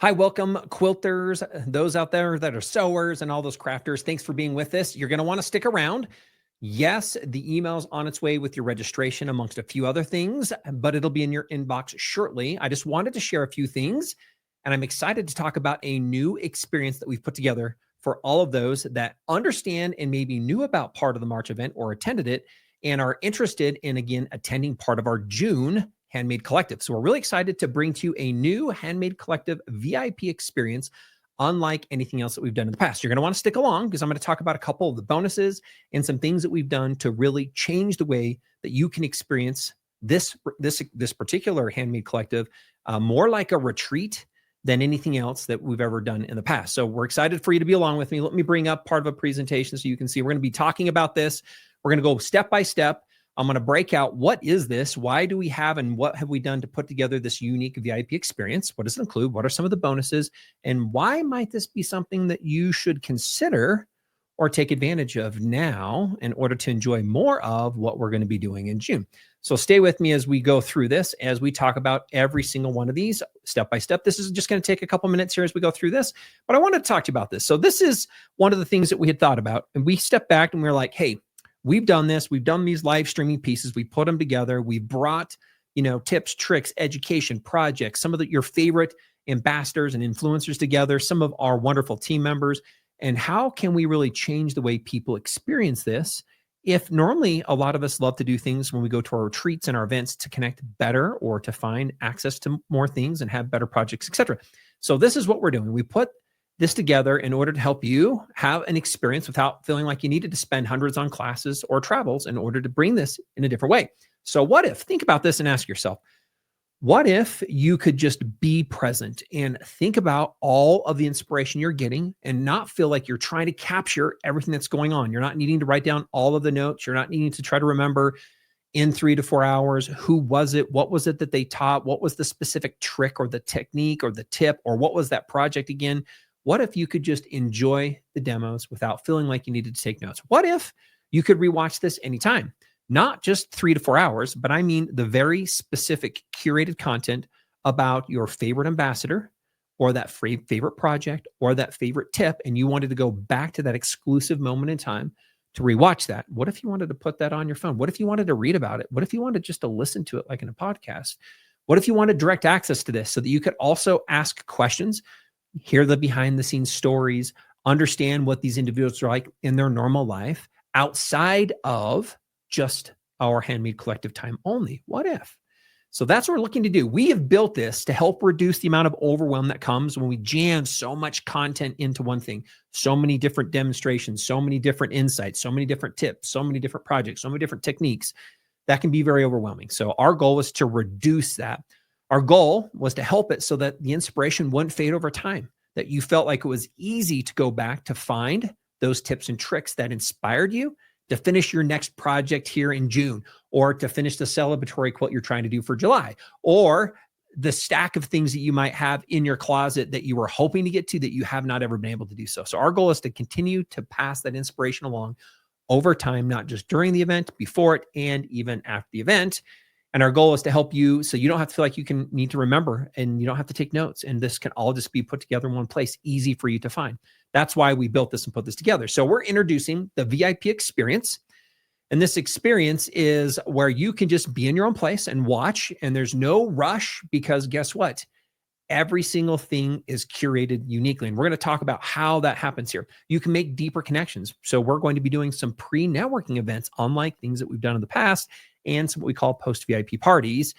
Hi, welcome quilters, those out there that are sewers and all those crafters. Thanks for being with us. You're going to want to stick around. Yes, the email's on its way with your registration amongst a few other things, but it'll be in your inbox shortly. I just wanted to share a few things, and I'm excited to talk about a new experience that we've put together for all of those that understand and maybe knew about part of the March event or attended it and are interested in, again, attending part of our June Handmade Collective. So we're really excited to bring to you a new Handmade Collective VIP experience, unlike anything else that we've done in the past. You're going to want to stick along because I'm going to talk about a couple of the bonuses and some things that we've done to really change the way that you can experience this particular Handmade Collective more like a retreat than anything else that we've ever done in the past. So we're excited for you to be along with me. Let me bring up part of a presentation so you can see. We're going to be talking about this. We're going to go step by step. I'm going to break out what is this, why do we have, and what have we done to put together this unique VIP experience? What does it include? What are some of the bonuses? And why might this be something that you should consider or take advantage of now in order to enjoy more of what we're going to be doing in June? So stay with me as we go through this, as we talk about every single one of these step by step. This is just going to take a couple minutes here as we go through this, but I wanted to talk to you about this. So this is one of the things that we had thought about, and we stepped back and we were like, hey, we've done this. We've done these live streaming pieces. We put them together. We brought, tips, tricks, education, projects, some of your favorite ambassadors and influencers together, some of our wonderful team members. And how can we really change the way people experience this? If normally a lot of us love to do things when we go to our retreats and our events to connect better or to find access to more things and have better projects, etc. So this is what we're doing. We put this together in order to help you have an experience without feeling like you needed to spend hundreds on classes or travels in order to bring this in a different way. So think about this and ask yourself, what if you could just be present and think about all of the inspiration you're getting and not feel like you're trying to capture everything that's going on? You're not needing to write down all of the notes. You're not needing to try to remember in 3 to 4 hours, who was it? What was it that they taught? What was the specific trick or the technique or the tip, or what was that project again? What if you could just enjoy the demos without feeling like you needed to take notes? What if you could rewatch this anytime? Not just 3 to 4 hours, but I mean the very specific curated content about your favorite ambassador or that favorite project or that favorite tip, and you wanted to go back to that exclusive moment in time to rewatch that. What if you wanted to put that on your phone? What if you wanted to read about it? What if you wanted just to listen to it like in a podcast? What if you wanted direct access to this so that you could also ask questions, hear the behind the scenes stories, understand what these individuals are like in their normal life outside of just our Handmade Collective time only? What if? So that's what we're looking to do. We have built this to help reduce the amount of overwhelm that comes when we jam so much content into one thing, so many different demonstrations, so many different insights, so many different tips, so many different projects, so many different techniques. That can be very overwhelming. So our goal was to reduce that. Our goal was to help it so that the inspiration wouldn't fade over time, that you felt like it was easy to go back to find those tips and tricks that inspired you to finish your next project here in June, or to finish the celebratory quilt you're trying to do for July, or the stack of things that you might have in your closet that you were hoping to get to that you have not ever been able to do so. So our goal is to continue to pass that inspiration along over time, not just during the event, before it, and even after the event. And our goal is to help you so you don't have to feel like you need to remember and you don't have to take notes. And this can all just be put together in one place, easy for you to find. That's why we built this and put this together. So we're introducing the VIP experience. And this experience is where you can just be in your own place and watch. And there's no rush because guess what? Every single thing is curated uniquely. And we're going to talk about how that happens here. You can make deeper connections. So we're going to be doing some pre-networking events, unlike things that we've done in the past, and some what we call post-VIP parties.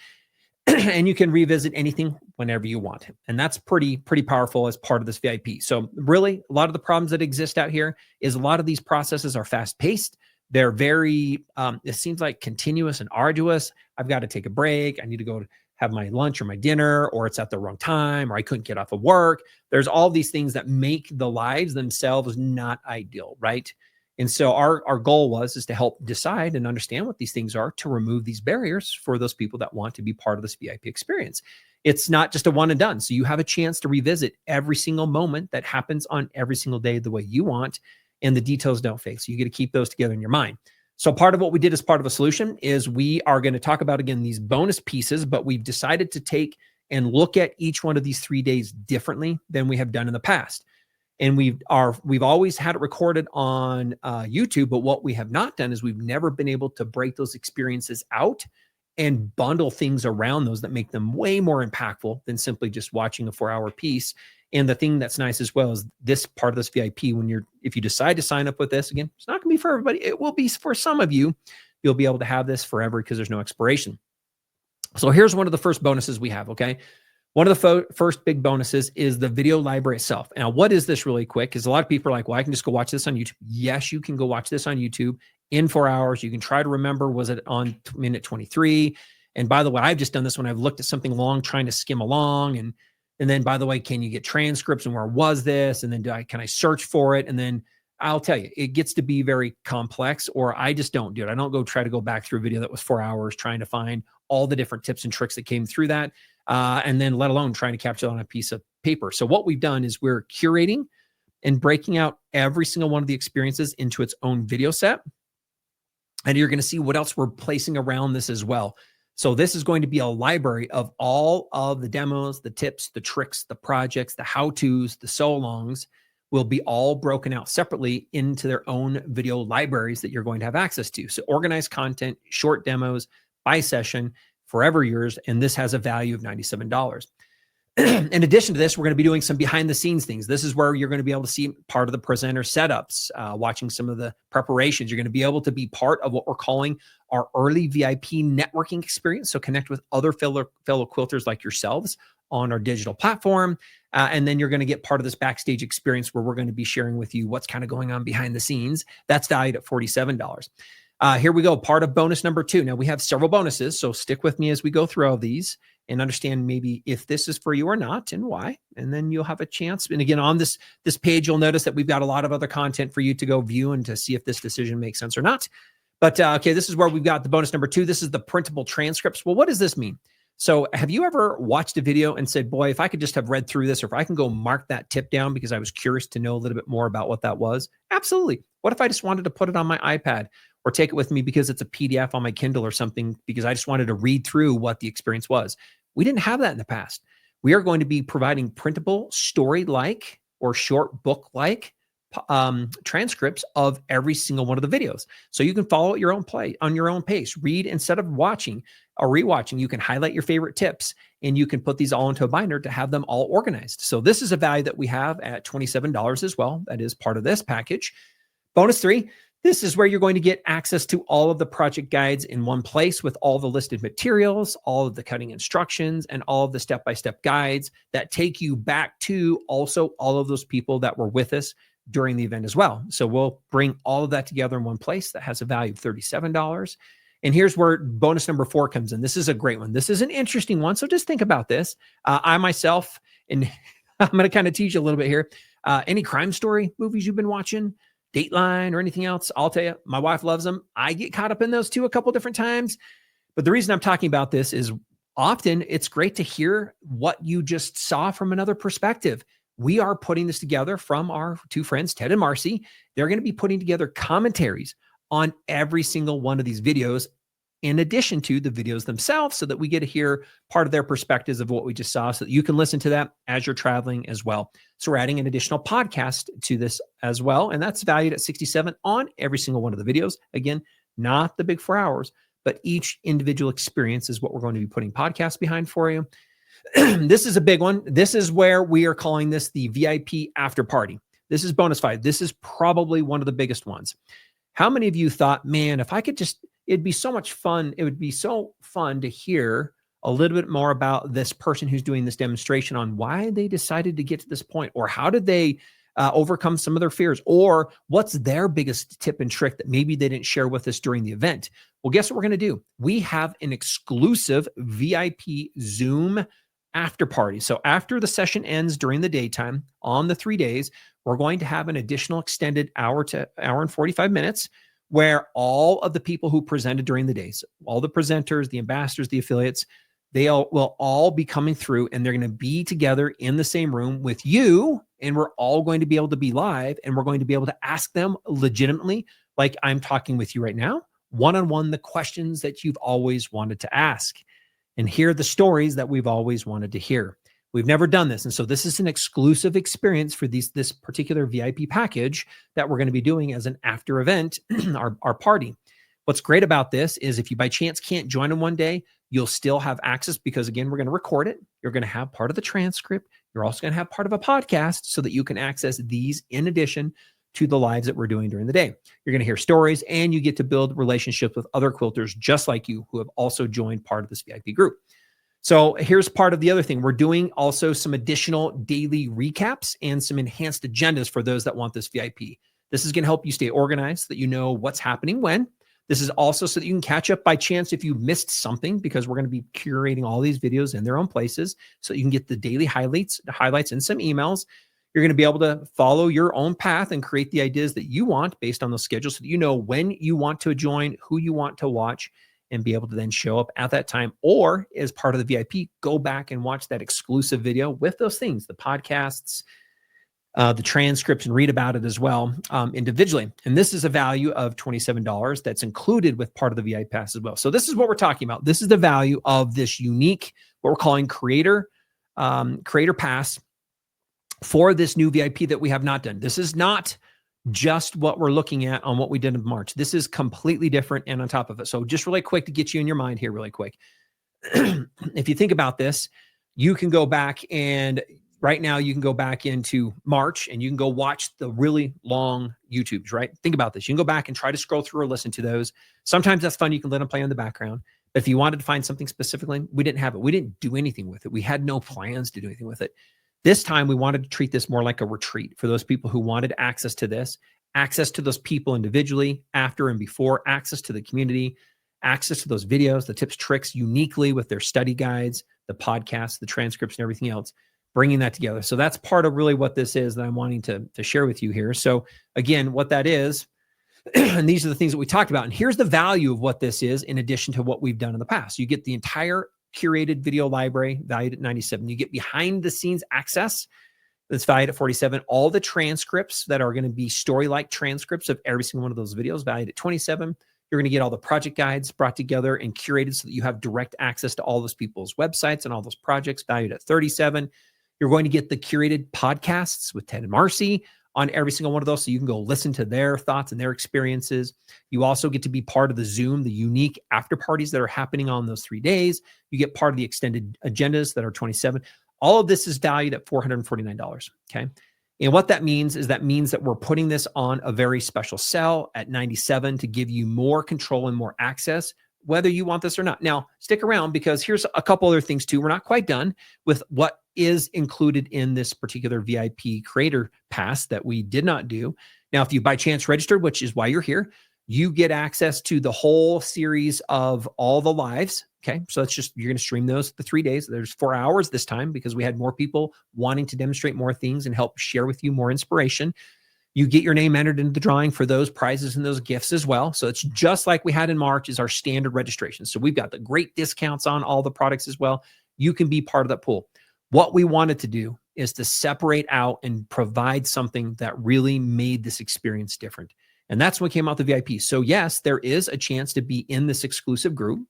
And you can revisit anything whenever you want. And that's pretty powerful as part of this VIP. So really, a lot of the problems that exist out here is a lot of these processes are fast-paced. They're very, it seems like continuous and arduous. I've got to take a break. I need to go have my lunch or my dinner, or it's at the wrong time, or I couldn't get off of work. There's all these things that make the lives themselves not ideal, right? And so our goal is to help decide and understand what these things are to remove these barriers for those people that want to be part of this VIP experience. It's not just a one and done. So you have a chance to revisit every single moment that happens on every single day the way you want, and the details don't fade. So you get to keep those together in your mind. So part of what we did as part of a solution is we are going to talk about, again, these bonus pieces, but we've decided to take and look at each one of these 3 days differently than we have done in the past. And we've always had it recorded on YouTube, but what we have not done is we've never been able to break those experiences out and bundle things around those that make them way more impactful than simply just watching a 4-hour piece. And the thing that's nice as well is this part of this VIP, if you decide to sign up with this, again, it's not going to be for everybody. It will be for some of you. You'll be able to have this forever because there's no expiration. So here's one of the first bonuses we have, okay? One of the first big bonuses is the video library itself. Now, what is this really quick? Because a lot of people are like, well, I can just go watch this on YouTube. Yes, you can go watch this on YouTube in 4 hours. You can try to remember, was it on minute 23? And by the way, I've just done this when I've looked at something long, trying to skim along. And then, by the way, can you get transcripts and where was this? And then can I search for it? And then I'll tell you, it gets to be very complex, or I just don't do it. I don't try to go back through a video that was 4 hours trying to find all the different tips and tricks that came through that. And then let alone trying to capture it on a piece of paper. So what we've done is we're curating and breaking out every single one of the experiences into its own video set. And you're going to see what else we're placing around this as well. So this is going to be a library of all of the demos, the tips, the tricks, the projects, the how-tos, the so-longs will be all broken out separately into their own video libraries that you're going to have access to. So organized content, short demos by session, forever yours, and this has a value of $97. In addition to this, we're going to be doing some behind the scenes things. This is where you're going to be able to see part of the presenter setups, watching some of the preparations. You're going to be able to be part of what we're calling our early VIP networking experience. So connect with other fellow quilters like yourselves on our digital platform. And then you're going to get part of this backstage experience where we're going to be sharing with you what's kind of going on behind the scenes. That's valued at $47. Here we go. Part of bonus number 2. Now we have several bonuses, so stick with me as we go through all these and understand maybe if this is for you or not and why. And then you'll have a chance. And again, on this page, you'll notice that we've got a lot of other content for you to go view and to see if this decision makes sense or not. But okay, this is where we've got the bonus number 2. This is the printable transcripts. Well, what does this mean? So have you ever watched a video and said, boy, if I could just have read through this, or if I can go mark that tip down because I was curious to know a little bit more about what that was? Absolutely. What if I just wanted to put it on my iPad or take it with me because it's a PDF on my Kindle or something because I just wanted to read through what the experience was? We didn't have that in the past. We are going to be providing printable story-like or short book-like transcripts of every single one of the videos. So you can follow at your own on your own pace, read instead of watching or rewatching. You can highlight your favorite tips and you can put these all into a binder to have them all organized. So this is a value that we have at $27 as well. That is part of this package. Bonus 3, this is where you're going to get access to all of the project guides in one place with all the listed materials, all of the cutting instructions, and all of the step-by-step guides that take you back to also all of those people that were with us during the event as well. So we'll bring all of that together in one place that has a value of $37. And here's where bonus number 4 comes in. This is a great one. This is an interesting one. So just think about this. I myself, and I'm going to kind of teach you a little bit here. Any crime story movies you've been watching, Dateline or anything else, I'll tell you, my wife loves them. I get caught up in those too a couple different times. But the reason I'm talking about this is often it's great to hear what you just saw from another perspective. We are putting this together from our 2 friends, Ted and Marcy. They're going to be putting together commentaries on every single one of these videos, in addition to the videos themselves, so that we get to hear part of their perspectives of what we just saw so that you can listen to that as you're traveling as well. So we're adding an additional podcast to this as well. And that's valued at $67 on every single one of the videos. Again, not the big 4 hours, but each individual experience is what we're going to be putting podcasts behind for you. This is a big one. This is where we are calling this the VIP after party. This is bonus 5. This is probably one of the biggest ones. How many of you thought, man, if I could just, it'd be so much fun. It would be so fun to hear a little bit more about this person who's doing this demonstration on why they decided to get to this point, or how did they overcome some of their fears, or what's their biggest tip and trick that maybe they didn't share with us during the event. Well, guess what we're going to do? We have an exclusive VIP Zoom after party. So after the session ends during the daytime on the 3 days, we're going to have an additional extended hour to hour and 45 minutes where all of the people who presented during the days, all the presenters, the ambassadors, the affiliates, will all be coming through, and they're going to be together in the same room with you. And we're all going to be able to be live, and we're going to be able to ask them legitimately, like I'm talking with you right now, one-on-one, the questions that you've always wanted to ask. and hear the stories that we've always wanted to hear. We've never done this. And so this is an exclusive experience for this particular VIP package that we're going to be doing as an after event, our party. What's great about this is if you by chance can't join them one day, you'll still have access because, again, we're going to record it. You're going to have part of the transcript. You're also going to have part of a podcast so that you can access these in addition to the lives that we're doing during the day. You're going to hear stories and you get to build relationships with other quilters just like you who have also joined part of this VIP group. So here's part of the other thing. We're doing also some additional daily recaps and some enhanced agendas for those that want this VIP. This is going to help you stay organized so that you know what's happening when. This is also so that you can catch up by chance if you missed something, because we're going to be curating all these videos in their own places so you can get the daily highlights and some emails. You're going to be able to follow your own path and create the ideas that you want based on the schedule so that you know when you want to join, who you want to watch, and be able to then show up at that time, or as part of the VIP, go back and watch that exclusive video with those things, the podcasts, the transcripts, and read about it as well individually. And this is a value of $27 that's included with part of the VIP pass as well. So this is what we're talking about. This is the value of this unique, what we're calling creator pass for this new VIP that we have not done. This is not just what we're looking at on what we did in March. This is completely different and on top of it. So just really quick to get you in your mind here really quick. If you think about this, you can go back and right now you can go back into March and you can go watch the really long YouTubes, right? Think about this. You can go back and try to scroll through or listen to those. Sometimes that's fun. You can let them play in the background. But if you wanted to find something specifically, we didn't have it. We didn't do anything with it. We had no plans to do anything with it. This time, we wanted to treat this more like a retreat for those people who wanted access to this, access to those people individually, after and before, access to the community, access to those videos, the tips, tricks, uniquely with their study guides, the podcasts, the transcripts, and everything else, bringing that together. So that's part of really what this is that I'm wanting to share with you here. So again, what that is, and these are the things that we talked about. And here's the value of what this is in addition to what we've done in the past. You get the entire curated video library valued at $97. You get behind the scenes access that's valued at $47. All the transcripts that are going to be story-like transcripts of every single one of those videos valued at $27. You're going to get all the project guides brought together and curated so that you have direct access to all those people's websites and all those projects valued at $37. You're going to get the curated podcasts with Ted and Marcy on every single one of those, so you can go listen to their thoughts and their experiences. You also get to be part of the Zoom, the unique after parties that are happening on those 3 days. You get part of the extended agendas that are $27. All of this is valued at $449, okay? And what that means is that we're putting this on a very special sale at $97 to give you more control and more access, whether you want this or not. Now, stick around because here's a couple other things too. We're not quite done with what is included in this particular VIP creator pass that we did not do. Now, if you by chance registered, which is why you're here, you get access to the whole series of all the lives. Okay. So it's just, you're going to stream those the 3 days. There's 4 hours this time because we had more people wanting to demonstrate more things and help share with you more inspiration. You get your name entered into the drawing for those prizes and those gifts as well. So it's just like we had in March is our standard registration. So we've got the great discounts on all the products as well. You can be part of that pool. What we wanted to do is to separate out and provide something that really made this experience different. And that's what came out the VIP. So yes, there is a chance to be in this exclusive group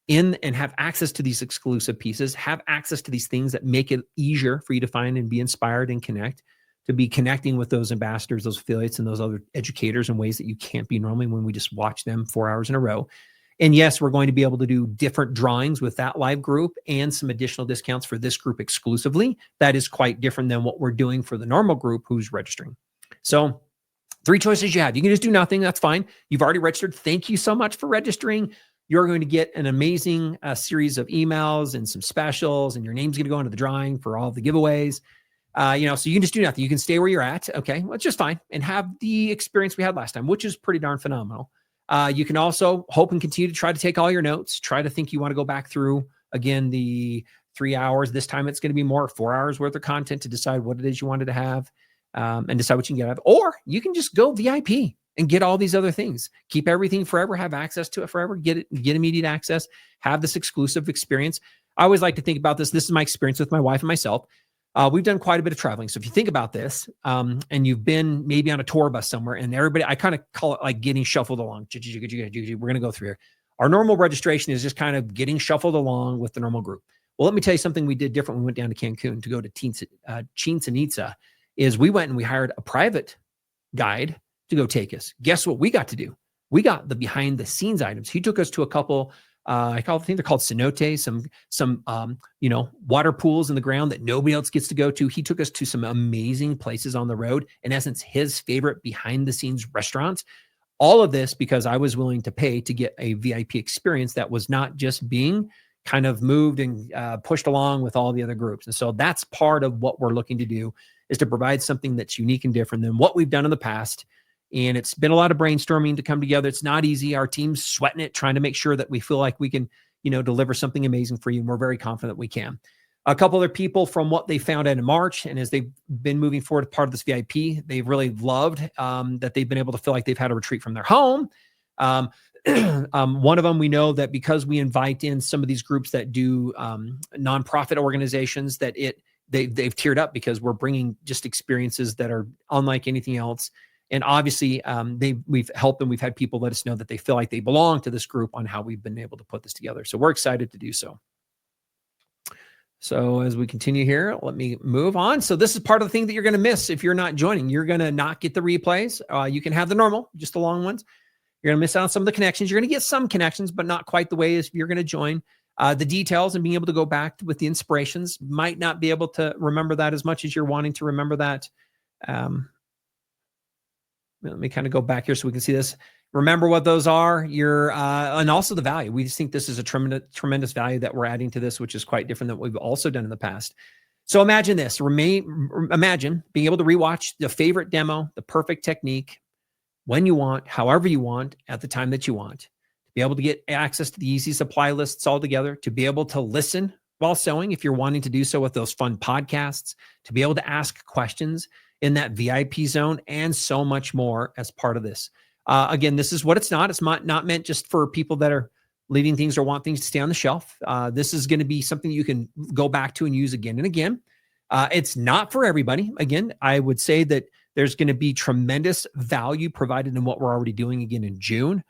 and have access to these exclusive pieces, have access to these things that make it easier for you to find and be inspired and connect, to be connecting with those ambassadors, those affiliates, and those other educators in ways that you can't be normally when we just watch them 4 hours in a row. And yes, we're going to be able to do different drawings with that live group and some additional discounts for this group exclusively. That is quite different than what we're doing for the normal group who's registering. So 3 choices you have. You can just do nothing. That's fine. You've already registered. Thank you so much for registering. You're going to get an amazing series of emails and some specials, and your name's going to go into the drawing for all the giveaways. So you can just do nothing. You can stay where you're at. Okay. Well, it's just fine. And have the experience we had last time, which is pretty darn phenomenal. You can also hope and continue to try to take all your notes, try to think you want to go back through again, the 3 hours. This time it's going to be more 4 hours worth of content to decide what it is you wanted to have, and decide what you can get out of it. Or you can just go VIP and get all these other things, keep everything forever, have access to it forever, get immediate access, have this exclusive experience. I always like to think about this. This is my experience with my wife and myself. We've done quite a bit of traveling. So if you think about this, and you've been maybe on a tour bus somewhere and everybody, I kind of call it like getting shuffled along. We're going to go through here. Our normal registration is just kind of getting shuffled along with the normal group. Well, let me tell you something we did different when we went down to Cancun to go to Chichen Itza, is we went and we hired a private guide to go take us. Guess what we got to do? We got the behind the scenes items. He took us to a couple, I think they're called cenotes, some water pools in the ground that nobody else gets to go to. He took us to some amazing places on the road. In essence, his favorite behind the scenes restaurants. All of this because I was willing to pay to get a VIP experience that was not just being kind of moved and pushed along with all the other groups. And so that's part of what we're looking to do, is to provide something that's unique and different than what we've done in the past. And it's been a lot of brainstorming to come together. It's not easy. Our team's sweating it, trying to make sure that we feel like we can, deliver something amazing for you. And we're very confident we can. A couple other people from what they found out in March, and as they've been moving forward as part of this VIP, they've really loved that they've been able to feel like they've had a retreat from their home. One of them, we know that because we invite in some of these groups that do nonprofit organizations, that they've teared up because we're bringing just experiences that are unlike anything else. And obviously, we've helped them. We've had people let us know that they feel like they belong to this group on how we've been able to put this together. So we're excited to do so. So as we continue here, let me move on. So this is part of the thing that you're going to miss if you're not joining. You're going to not get the replays. You can have the normal, just the long ones. You're going to miss out on some of the connections. You're going to get some connections, but not quite the way as you're going to join. The details and being able to go back with the inspirations, might not be able to remember that as much as you're wanting to remember that. Let me kind of go back here so we can see this. Remember what those are. And also the value. We just think this is a tremendous value that we're adding to this, which is quite different than what we've also done in the past. So imagine this. Imagine being able to rewatch the favorite demo, the perfect technique, when you want, however you want, at the time that you want. To be able to get access to the easy supply lists all together, to be able to listen while sewing if you're wanting to do so with those fun podcasts, to be able to ask questions in that VIP zone, and so much more as part of this. Again, this is what it's not. It's not meant just for people that are leaving things or want things to stay on the shelf. This is going to be something you can go back to and use again and again. It's not for everybody. Again, I would say that there's going to be tremendous value provided in what we're already doing again in June.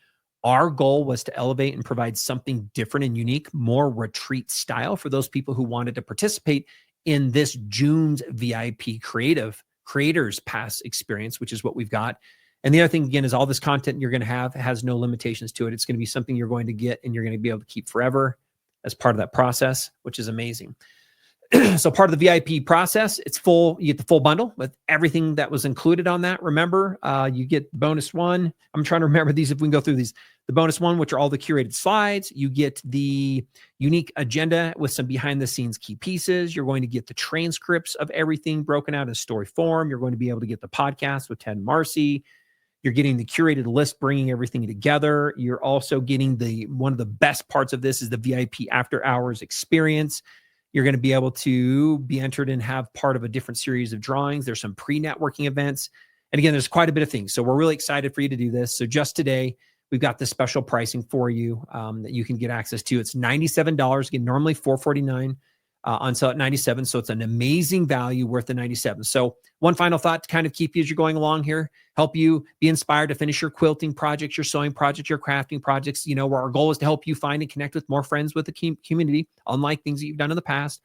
Our goal was to elevate and provide something different and unique, more retreat style for those people who wanted to participate in this June's VIP Creators Pass experience, which is what we've got. And the other thing, again, is all this content you're going to have has no limitations to it. It's going to be something you're going to get and you're going to be able to keep forever as part of that process, which is amazing. So part of the VIP process, it's full. You get the full bundle with everything that was included on that. Remember, you get the bonus one. I'm trying to remember these if we can go through these. The bonus one, which are all the curated slides. You get the unique agenda with some behind the scenes key pieces. You're going to get the transcripts of everything broken out in story form. You're going to be able to get the podcast with Ted and Marcy. You're getting the curated list, bringing everything together. You're also getting one of the best parts of this is the VIP after hours experience. You're going to be able to be entered and have part of a different series of drawings. There's some pre-networking events. And again, there's quite a bit of things. So we're really excited for you to do this. So just today, we've got this special pricing for you that you can get access to. It's $97. Again, normally $449 on sale at $97. So it's an amazing value worth the $97. So one final thought to kind of keep you as you're going along here, help you be inspired to finish your quilting projects, your sewing projects, your crafting projects, where our goal is to help you find and connect with more friends with the community, unlike things that you've done in the past.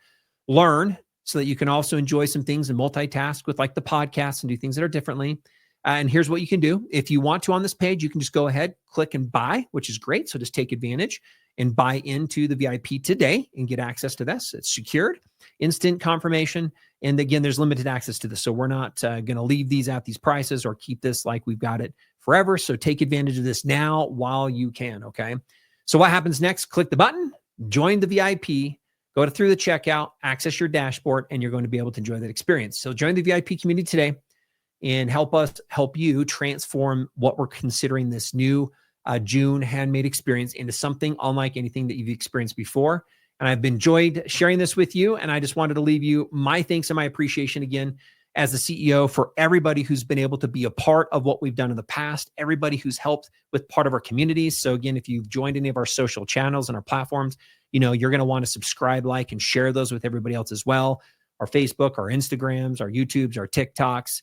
Learn so that you can also enjoy some things and multitask with like the podcast and do things that are differently. And here's what you can do. If you want to on this page, you can just go ahead, click and buy, which is great. So just take advantage and buy into the VIP today and get access to this. It's secured, instant confirmation. And again, there's limited access to this. So we're not going to leave these at these prices or keep this like we've got it forever. So take advantage of this now while you can, okay? So what happens next? Click the button, join the VIP, go through the checkout, access your dashboard, and you're going to be able to enjoy that experience. So join the VIP community today and help you transform what we're considering this new June handmade experience into something unlike anything that you've experienced before. And I've enjoyed sharing this with you. And I just wanted to leave you my thanks and my appreciation again as the CEO for everybody who's been able to be a part of what we've done in the past, everybody who's helped with part of our communities. So again, if you've joined any of our social channels and our platforms, you're going to want to subscribe, like, and share those with everybody else as well. Our Facebook, our Instagrams, our YouTubes, our TikToks.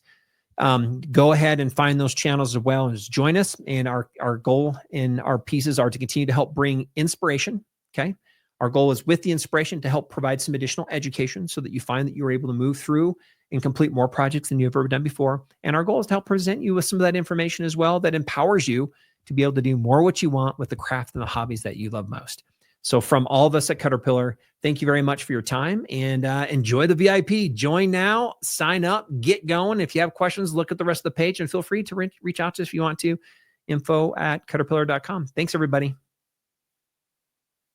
Go ahead and find those channels as well as join us. And our goal in our pieces are to continue to help bring inspiration. Okay. Our goal is with the inspiration to help provide some additional education so that you find that you're able to move through and complete more projects than you've ever done before. And our goal is to help present you with some of that information as well that empowers you to be able to do more what you want with the craft and the hobbies that you love most. So from all of us at Caterpillar, thank you very much for your time, and enjoy the VIP. Join now, sign up, get going. If you have questions, look at the rest of the page and feel free to reach out to us if you want to. info@caterpillar.com. Thanks, everybody.